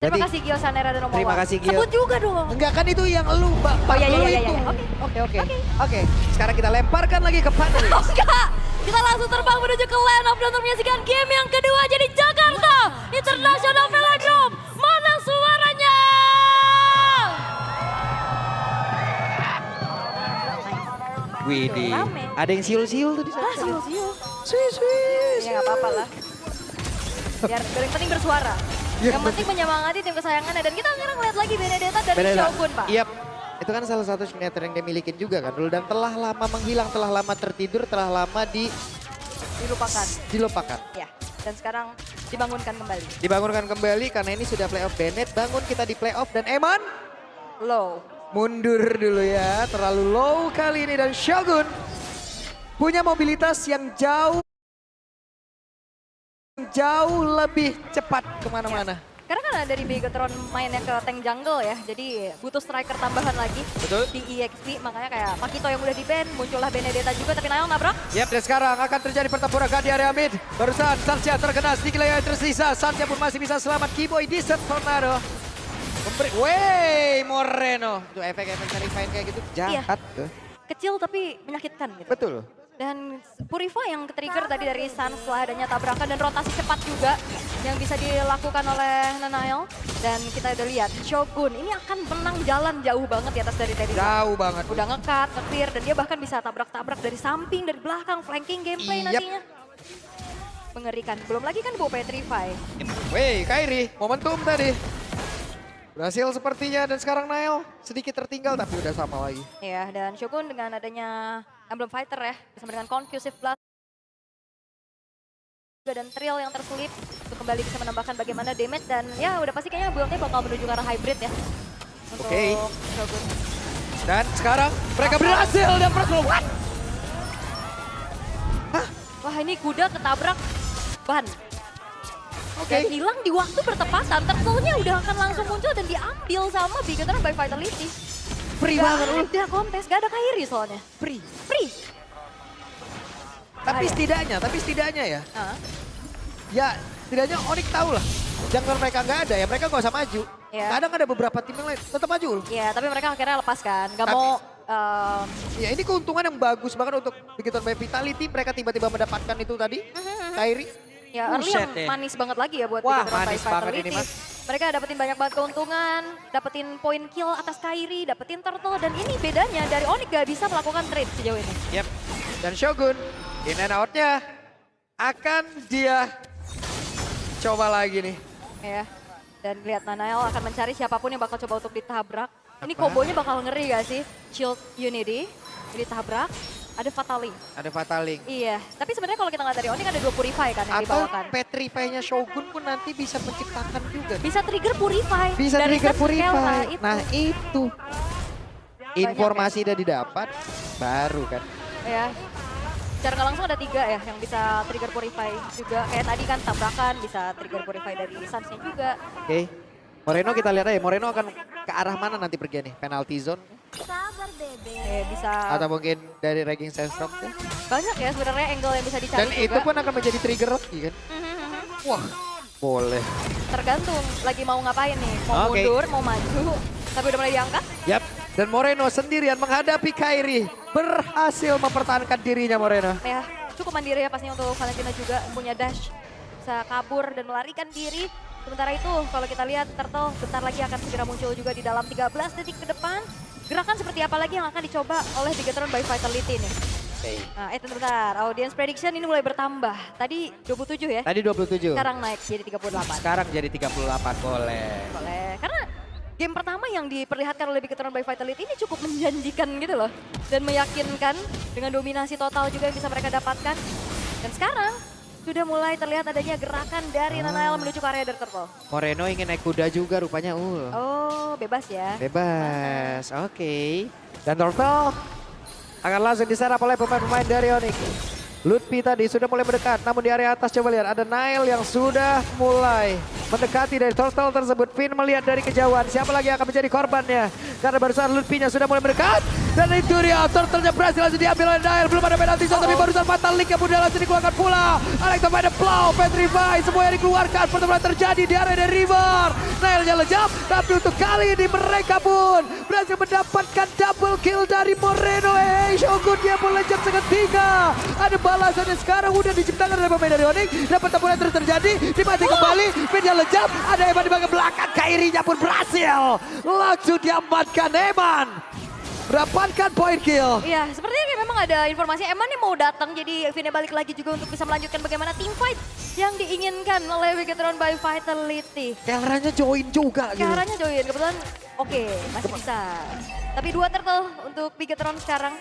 Terima Berarti- kasih Gio, Sanera, dan Omowa. Terima kasih, Gio. Sebut juga dong. Enggak kan itu yang lu, Mbak. Oh iya, Lu iya, itu. iya. Oke. Oke. Oke, sekarang kita lemparkan lagi ke panelis. Oh enggak, kita langsung terbang menuju ke land of dan menyaksikan game yang kedua. Jadi Jakarta International Velodrome. Mana suaranya? Widih, Rame. ada yang siul-siul tuh di sana. Siul-siul. Swiss. Ya nggak apa-apa lah. Biar yang penting bersuara. Ya, Yang penting menyemangati tim kesayangannya. Dan kita sekarang lihat lagi Benedetta dan Shogun, Pak. Iya, itu kan salah satu signature yang dia milikin juga kan. Dulu dan telah lama menghilang, telah lama tertidur, telah lama Dilupakan. Ya, dan sekarang dibangunkan kembali. Dibangunkan kembali karena ini sudah playoff. Bennett bangun, kita di playoff dan Eman Low. mundur dulu ya. Terlalu low kali ini dan Shogun punya mobilitas yang jauh lebih cepat kemana-mana. Karena kan dari Bigetron mainnya ke tank jungle ya, jadi butuh striker tambahan lagi. Betul. Di EXP, makanya kayak Makito yang udah di-ban, muncullah Benedetta juga, tapi Nail nabrak. Yap, dan sekarang akan terjadi pertempuran di area mid. Barusan Sancia terkena sedikit lagi yang tersisa. Sancia pun masih bisa selamat. Keyboy di set Tornado. Wey, Moreno. Itu efek-efek refine kayak gitu jahat tuh. Kecil tapi menyakitkan gitu. Betul. Dan Purify yang ke-trigger tadi dari Sun setelah adanya tabrakan dan rotasi cepat juga yang bisa dilakukan oleh Nanail. Dan kita udah lihat Shogun ini akan menang jalan jauh banget di atas dari tadi. Jauh banget. Udah nge-cut, nge-clear, dan dia bahkan bisa tabrak-tabrak dari samping, dari belakang, flanking gameplay Yap. nantinya. Mengerikan. Belum lagi kan bawa Petrify. Wey, Kairi, momentum tadi. Berhasil sepertinya dan sekarang Nail sedikit tertinggal tapi udah sama lagi. Ya, dan Shogun dengan adanya Emblem Fighter ya, bersama dengan Concussive Blast dan Trill yang terselip untuk kembali bisa menambahkan bagaimana damage dan ya udah pasti kayaknya build-nya bakal menuju ke arah hybrid ya. Untuk Oke. Shogun. Dan sekarang mereka berhasil dan what? Wah ini kuda ketabrak ban. Oke. Dan hilang di waktu bertepatan, turtle-nya udah akan langsung muncul dan diambil sama Bigetron by Vitality. Free Gak banget lu. ada kontes, gak ada Kairi soalnya. Free. Free. Tapi Bahaya. setidaknya ya. Heeh. Ya setidaknya Onyx tahu lah. Jangan mereka nggak ada ya mereka nggak usah maju. Ya. Kadang ada beberapa tim yang lain tetap maju loh. Ya, tapi mereka akhirnya lepas kan. Gak Tapi- mau Ya ini keuntungan yang bagus banget untuk begitu by Vitality mereka tiba-tiba mendapatkan itu tadi. Kairi. ya early Buset yang deh. manis banget lagi ya buat Wah, Bigetron by manis banget Vitality. ini, Mas. Mereka dapetin banyak banget keuntungan, dapetin point kill atas Kairi, dapetin turtle, dan ini bedanya dari Onyx gak bisa melakukan trade sejauh ini. Yap. Dan Shogun in and out-nya akan dia coba lagi nih. Ya, dan lihat Nanael akan mencari siapapun yang bakal coba untuk ditabrak. Ini Apa? kombonya bakal ngeri gak sih? Shield Unity, ditabrak, ada Fataling. Ada Fataling. Iya, tapi sebenarnya kalau kita ngeliat dari Onyx ada 2 Purify kan yang Atau dibawakan. Petrify-nya Shogun pun nanti bisa menciptakan juga. Bisa trigger Purify. Bisa dari trigger Seth Kelta, Purify. itu. Nah itu. Informasi udah didapat, baru kan. Ya, secara nggak langsung ada 3 ya yang bisa trigger Purify juga. Kayak tadi kan tabrakan bisa trigger Purify dari Suns-nya juga. Oke. Moreno kita lihat aja, Moreno akan ke arah mana nanti pergi nih? Penalty zone Bisa atau mungkin dari ranking Sandstorm ya? banyak ya sebenarnya angle yang bisa dicari Dan juga. itu pun akan menjadi trigger lagi kan? Wah, boleh. Tergantung lagi mau ngapain nih. Mau Oke. mundur, mau maju. Tapi udah mulai diangkat. Yap, dan Moreno sendirian menghadapi Kairi. Berhasil mempertahankan dirinya Moreno. Ya, cukup mandiri ya pastinya untuk Valentina juga punya dash. Bisa kabur dan melarikan diri. Sementara itu kalau kita lihat Turtle bentar lagi akan segera muncul juga di dalam 13 detik ke depan. Gerakan seperti apa lagi yang akan dicoba oleh Bigetron by Vitality nih. Oke. Nah, bentar. Audience prediction ini mulai bertambah. Tadi 27 ya. Tadi 27. Sekarang naik jadi 38. Sekarang jadi 38, boleh. Boleh. Karena game pertama yang diperlihatkan oleh Bigetron by Vitality ini cukup menjanjikan gitu loh. Dan meyakinkan dengan dominasi total juga yang bisa mereka dapatkan. Dan sekarang sudah mulai terlihat adanya gerakan dari Nanael menuju ke area Turtle. Moreno ingin naik kuda juga rupanya. Oh, bebas ya. Bebas, oke. Dan Turtle akan langsung diserap oleh pemain-pemain dari Onyx. Lutfi tadi sudah mulai mendekat, namun di area atas coba lihat ada Nail yang sudah mulai mendekati dari Turtle tersebut. Finn melihat dari kejauhan siapa lagi yang akan menjadi korbannya. Karena barusan Lutfi-nya sudah mulai mendekat. Dan itu dia, Turtle-nya berhasil langsung diambil oleh Nail. Belum ada penalti zone, tapi barusan Fatal Link yang kemudian langsung dikeluarkan pula. Alex Tomaida Plow, Petrify, semua yang dikeluarkan. Pertemuan terjadi di area dari River. Nail media lejam. Tapi untuk kali ini mereka pun berhasil mendapatkan double kill dari Moreno. Shogun dia pun lejam seketika. Ada balasannya sekarang udah diciptakan oleh pemain dari Onyx. Dan pertempuran terus terjadi. Dimati kembali. Media lejam. Ada Eman di bagian belakang. Kairinya pun berhasil. Langsung diamankan Eman. Mendapatkan point kill. Iya, sepertinya kayak memang ada informasi Eman nih mau datang, jadi Vina balik lagi juga untuk bisa melanjutkan bagaimana team fight yang diinginkan oleh Bigetron by Vitality. Kelleranya join juga gitu. Caranya join, kebetulan oke, masih bisa. Tapi 2 turtle untuk Bigetron sekarang.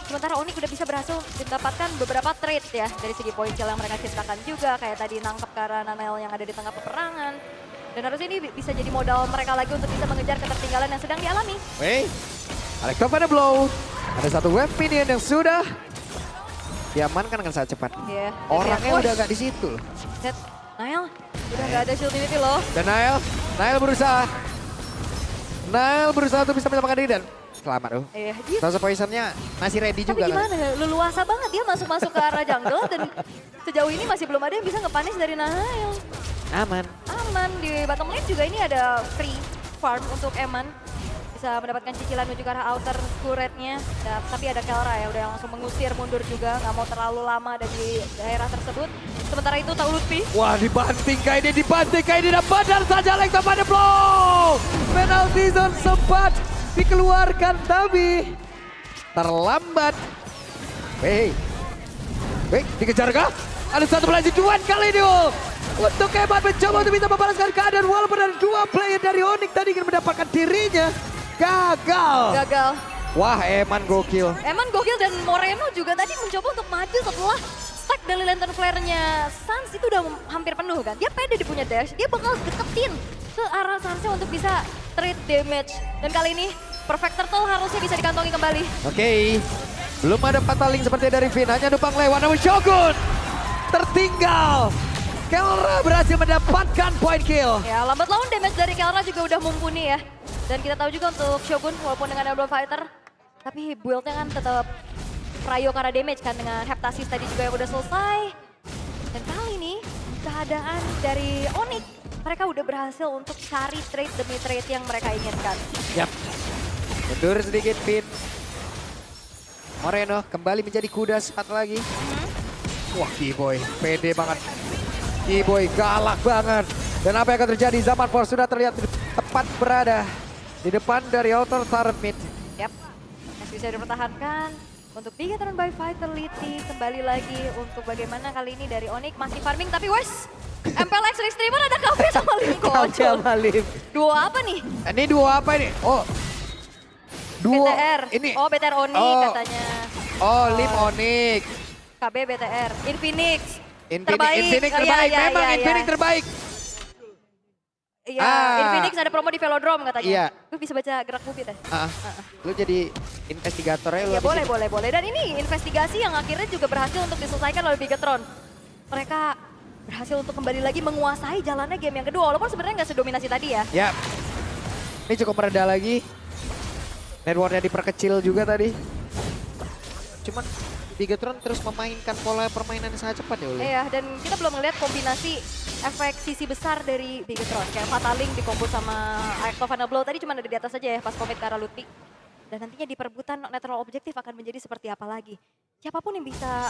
Sementara Onyx udah bisa berhasil mendapatkan beberapa trade ya dari segi point kill yang mereka ciptakan juga. Kayak tadi nangkep Kara Nanael yang ada di tengah peperangan. Dan harusnya ini bisa jadi modal mereka lagi untuk bisa mengejar ketertinggalan yang sedang dialami. Weh, Alekto pada blow. Ada satu web minion yang sudah diamankan dengan sangat cepat. Iya. Orangnya udah gak di situ. Set, Nael udah gak ada shield unity loh. Dan Nael berusaha untuk bisa menyelamatkan diri dan selamat loh. Iya, gitu. Sasa poisonnya masih ready Tapi juga. gimana ya, leluasa banget dia masuk-masuk ke arah jungle dan sejauh ini masih belum ada yang bisa ngepanis dari Nael. Aman. Aman, di bottom lane juga ini ada free farm untuk Eman. Bisa mendapatkan cicilan menuju ke arah outer turretnya. Tapi ada Kelra ya, udah langsung mengusir mundur juga, nggak mau terlalu lama ada di daerah tersebut. Sementara itu tahu Lutfi. Wah, dibanting kayak ini dan badar saja Alekto pada blow. Penalty zone sempat dikeluarkan tapi terlambat. Weh, dikejar kah? Ada satu pelanjutan kali ini. Untuk Eman mencoba untuk bisa membalaskan keadaan walaupun ada 2 player dari Onyx tadi ingin mendapatkan dirinya. Gagal. Wah, Eman gokil. Eman gokil dan Moreno juga tadi mencoba untuk maju setelah stack dari lantern flare-nya Sans itu udah hampir penuh kan. Dia pede di punya dash, dia bakal deketin ke arah Sans-nya untuk bisa trade damage. Dan kali ini Perfect Turtle harusnya bisa dikantongi kembali. Oke, belum ada pataling seperti dari Vin, hanya numpang lewat namun Shogun tertinggal. Kelra berhasil mendapatkan point kill. Ya, lambat laun damage dari Kelra juga udah mumpuni ya. Dan kita tahu juga untuk Shogun walaupun dengan Elbow Fighter, tapi build-nya kan tetap Prayo karena damage kan dengan Heptasis tadi juga yang udah selesai. Dan kali ini keadaan dari Onyx, mereka udah berhasil untuk cari trade demi trade yang mereka inginkan. Yap, mundur sedikit Vin. Moreno kembali menjadi kuda saat lagi. Wah, Keyboy pede banget. Keyboy galak banget. Dan apa yang akan terjadi? Zaman Force sudah terlihat tepat berada di depan dari outer turret mid. Yap, masih bisa dipertahankan untuk Bigetron by Vitality. Kembali lagi untuk bagaimana kali ini dari Onyx masih farming tapi wes. MPLX Streamer ada Cafe sama Lim Kocok. Duo apa nih? Ini duo apa ini? Oh, duo BTR. ini. Oh, BTR Onyx Oh. katanya. Oh, Lim Onyx. KB BTR. Infinix. Infinix Oh, terbaik, iya, memang iya, Infinix iya. terbaik. Iya, Ah. Infinix ada promo di Velodrome katanya. Iya. Gue bisa baca gerak bubit ya? Lu jadi investigatornya lu. Ya habis boleh, ini. boleh. Dan ini investigasi yang akhirnya juga berhasil untuk diselesaikan oleh Bigetron. Mereka berhasil untuk kembali lagi menguasai jalannya game yang kedua. Walaupun sebenarnya nggak sedominasi tadi ya. Ya, ini cukup meredah lagi. Networknya diperkecil juga tadi. Cuman Bigetron terus memainkan pola permainan yang sangat cepat ya Uli. Iya, dan kita belum melihat kombinasi efek sisi besar dari Bigetron. Kayak Fataling dikombos sama Act of Final Blow tadi cuma ada di atas saja ya pas komit ke arah Lutfi. Dan nantinya di perebutan natural objektif akan menjadi seperti apa lagi. Siapapun yang bisa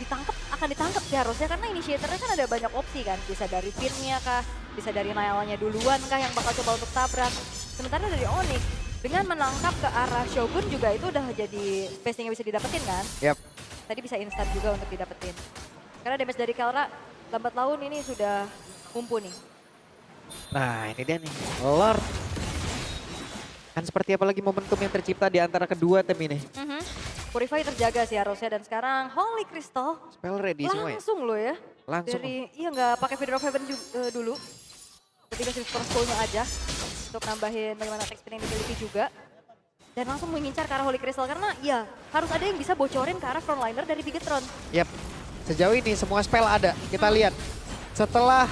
ditangkap akan ditangkap sih harusnya karena initiatornya kan ada banyak opsi kan. Bisa dari Finn-nya kah, bisa dari Nailnya duluan kah yang bakal coba untuk tabrak. Sementara dari Onyx dengan menangkap ke arah Shogun juga itu udah jadi spacing yang bisa didapetin kan. Yap. Tadi bisa instan juga untuk didapetin. Karena damage dari Kelra lambat laun ini sudah mumpuni. Nah ini dia nih, Lord. Kan seperti apa lagi momentum yang tercipta di antara kedua tim ini. Purify terjaga sih harusnya dan sekarang Holy Crystal Spell ready semua ya? langsung loh ya. Langsung. Iya nggak pakai Feeder of Heaven dulu. Ketika Silver Skull-nya aja untuk nambahin bagaimana attack speed yang dimiliki juga. Dan langsung mengincar ke arah Holy Crystal karena ya harus ada yang bisa bocorin ke arah frontliner dari Bigetron. Yap, sejauh ini semua spell ada. Kita lihat setelah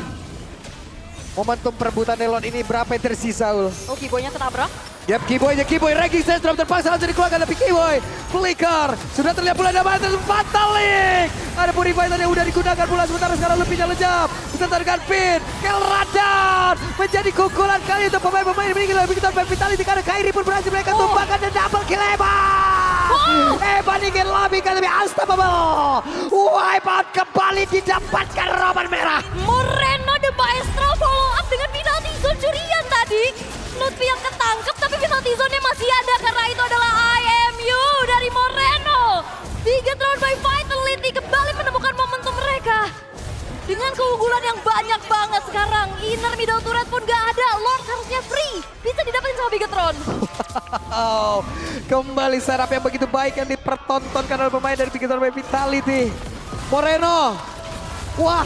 momentum perebutan Nelon ini berapa yang tersisa Ul. Oh, Kibonya ketabrak. Yap, Kiboy, ranking sense drop terpaksa langsung dikeluarkan tapi Kiboy. Flicker, sudah terlihat pula ada mata Fatalik. Ada Purifier yang udah digunakan pula sementara sekarang lebihnya lejam. Beserta dengan Pin, Kelradan menjadi kukulan kali untuk pemain-pemain ini. Lebih kita Vitality karena Kairi pun berhasil mereka tumbangkan dan double kill Evan. Evan ingin lebih kali lebih unstoppable. Wipe out kembali didapatkan roban merah. Moreno the Maestro follow up dengan penalti zone curian tadi. Lutfi yang ketangkep tapi penalti zone-nya masih ada karena itu adalah IMU dari Moreno. Bigetron by Vitality kembali menemukan momentum mereka. Dengan keunggulan yang banyak banget sekarang, inner middle turret pun gak ada. Lord harusnya free, bisa didapetin sama Bigetron. Kembali setup yang begitu baik yang dipertontonkan oleh pemain dari Bigetron by Vitality. Moreno, wah.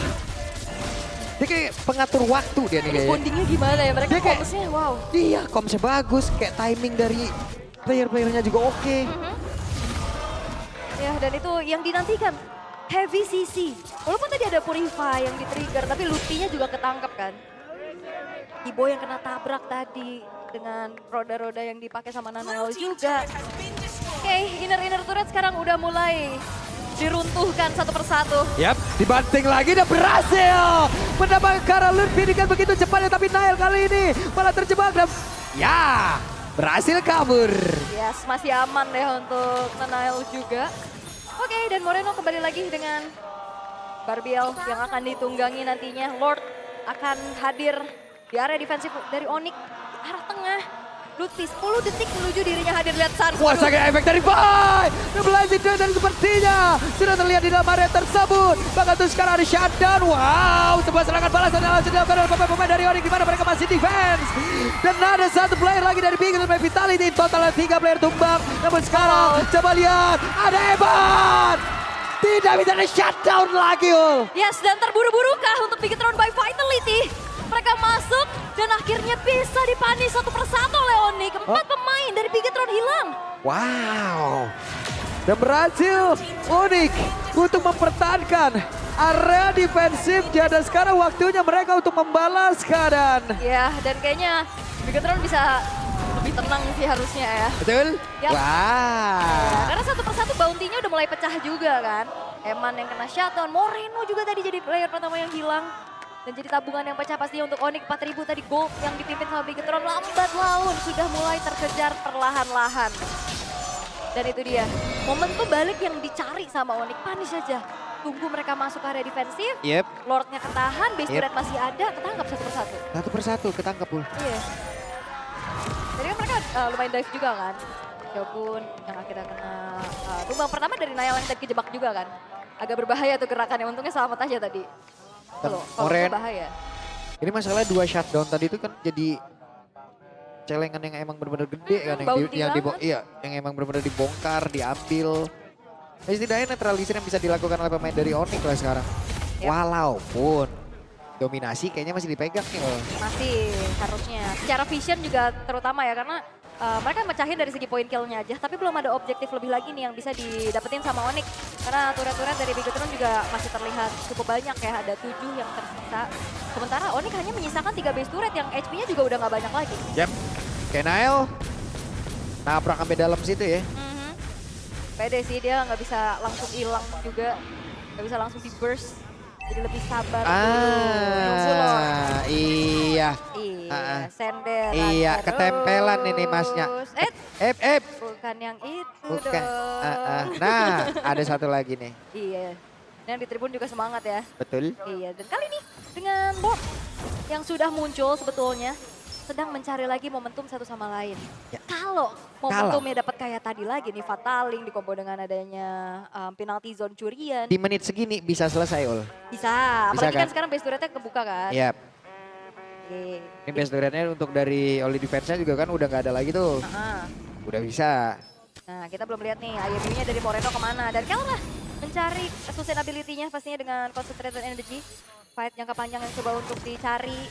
Dia kayak pengatur waktu dia nih kayaknya. Bondingnya gimana ya, mereka kayak, komsnya wow. Iya, komsnya bagus, kayak timing dari player-playernya juga oke. Ya, dan itu yang dinantikan. Heavy CC. Walaupun tadi ada Purify yang di-trigger, tapi Lutfi-nya juga ketangkep kan. Ibo yang kena tabrak tadi dengan roda-roda yang dipakai sama Nanael juga. Oke, inner turret sekarang udah mulai diruntuhkan satu persatu. Yap, dibanting lagi dan berhasil mendapatkan Lutfi dengan begitu cepatnya, tapi Nael kali ini malah terjebak dan ya berhasil kabur. Yes, masih aman deh untuk Nanael juga. Oke, dan Moreno kembali lagi dengan Barbiel yang akan ditunggangi nantinya. Lord akan hadir di area defensif dari Onyx, arah tengah. Lutfi 10 detik menuju dirinya hadir, lihat Sans. Wah, sangat efek dari Boy. Ngebelajar dan sepertinya sudah terlihat di dalam area tersebut. Bahkan tuh sekarang ada shutdown. Wow, sebuah serangan balasan yang langsung dilakukan oleh pemain-pemain dari Onyx di mana mereka masih defense. Dan ada satu player lagi dari Bigetron by Vitality. Total 3 player tumbang. Namun sekarang coba lihat ada Evan. Tidak bisa ada shutdown lagi, Ul. Yes, dan terburu-burukah untuk Bigetron by Vitality? Mereka masuk dan akhirnya bisa dipanis satu persatu oleh Onyx. 4 pemain dari Bigetron hilang. Wow. Dan berhasil Onyx untuk mempertahankan area defensif. Dan sekarang waktunya mereka untuk membalas keadaan. Ya, dan kayaknya Bigetron bisa lebih tenang sih harusnya ya. Betul? Yap. Wah. Ya, karena satu persatu bounty-nya udah mulai pecah juga kan. Eman yang kena shutdown, Moreno juga tadi jadi player pertama yang hilang. Dan jadi tabungan yang pecah pastinya untuk Onyx. 4.000 tadi gold yang dipimpin sama Bigetron. Lambat laun sudah mulai terkejar perlahan-lahan. Dan itu dia, momentum balik yang dicari sama Onyx. Panis aja, tunggu mereka masuk ke area defensif. Yep. Lordnya ketahan, base Yep. turret masih ada, ketangkap satu persatu. Satu persatu ketangkep, Ul. Iya. Jadi kan mereka lumayan dive juga kan. Jobun yang akhirnya kena tumbang pertama dari Nael yang tadi kejebak juga kan. Agak berbahaya tuh gerakannya, untungnya selamat aja tadi. Kalau bahaya. Ini masalahnya 2 shutdown tadi itu kan jadi celengan yang emang benar-benar gede kan. Yang emang benar-benar dibongkar, diambil. Nah, setidaknya netralisir yang bisa dilakukan oleh pemain dari Onyx lah sekarang. Yep. Walaupun dominasi kayaknya masih dipegang nih. Masih harusnya. Secara vision juga terutama ya karena mereka mecahin dari segi poin kill-nya aja. Tapi belum ada objektif lebih lagi nih yang bisa didapetin sama Onyx. Karena turret-turret dari Bigetron juga masih terlihat cukup banyak ya. Ada 7 yang tersisa. Sementara Onyx hanya menyisakan 3 base turret yang HP-nya juga udah gak banyak lagi. Yap. Kenael nabrak sampai dalam situ ya. Pede sih, dia nggak bisa langsung hilang juga. Nggak bisa langsung di burst. Jadi lebih sabar nunggu loh. Iya. Iya, sender. Iya, ketempelan ini masnya. Bukan yang itu Bukan. dong. Nah, ada satu lagi nih. Iya. Yang di tribun juga semangat ya. Betul. Iya, dan kali ini dengan Bob yang sudah muncul sebetulnya sedang mencari lagi momentum satu sama lain. Ya. Kalau momentumnya dapat kayak tadi lagi nih, Fataling dikombo dengan adanya penalti zone curian. Di menit segini bisa selesai, Ul. Bisa, apalagi kan sekarang base turretnya kebuka kan. Yap. Oke. Ini base turretnya untuk dari Oli defense-nya juga kan udah gak ada lagi tuh. Udah bisa. Nah, kita belum lihat nih IMU-nya dari Moreno kemana. Dan Kelra mencari sustainability-nya pastinya dengan concentrated energy. Fight jangka panjang yang coba untuk dicari.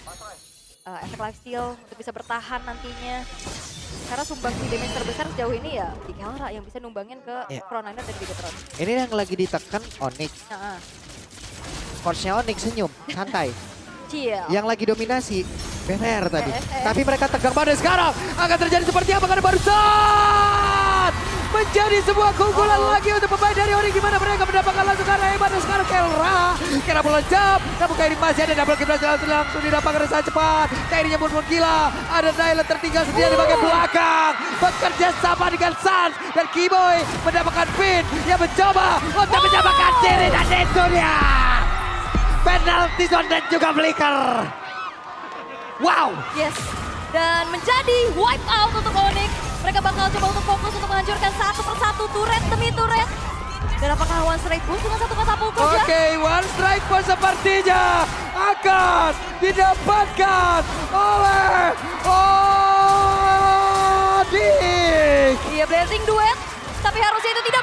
Efek lifesteal untuk bisa bertahan nantinya. Karena sumbangsi damage terbesar sejauh ini ya di Kelra yang bisa numbangin ke Frontliner dan Bigetron. Ini yang lagi ditekan Onyx. Coachnya Onyx senyum, santai. Chill. Yang lagi dominasi BTR tadi. Tapi mereka tegang banget sekarang. Akan terjadi seperti apa karena barusan menjadi sebuah keunggulan lagi untuk pemain dari Onyx. Gimana mereka mendapatkan langsung karena hebat dan sekarang Kera melejap. Namun Kairi masih ada double kill langsung didapatkan sangat cepat. Kairinya pun gila. Ada Nyla tertinggal sendiri di bagian belakang. Bekerja sama dengan Sans dan Keyboy mendapatkan pin yang mencoba untuk menyamakan diri dan itu dia. Penalty zone dan juga flicker. Wow. Yes. Dan menjadi wipe out untuk Onyx. Mereka bakal coba untuk fokus untuk menghancurkan satu persatu turret demi turret. Dan apakah one strike pun cuma satu katapult saja? Oke, one strike pun sepertinya akan didapatkan oleh Onyx. Iya, blazing duet. Tapi harusnya itu tidak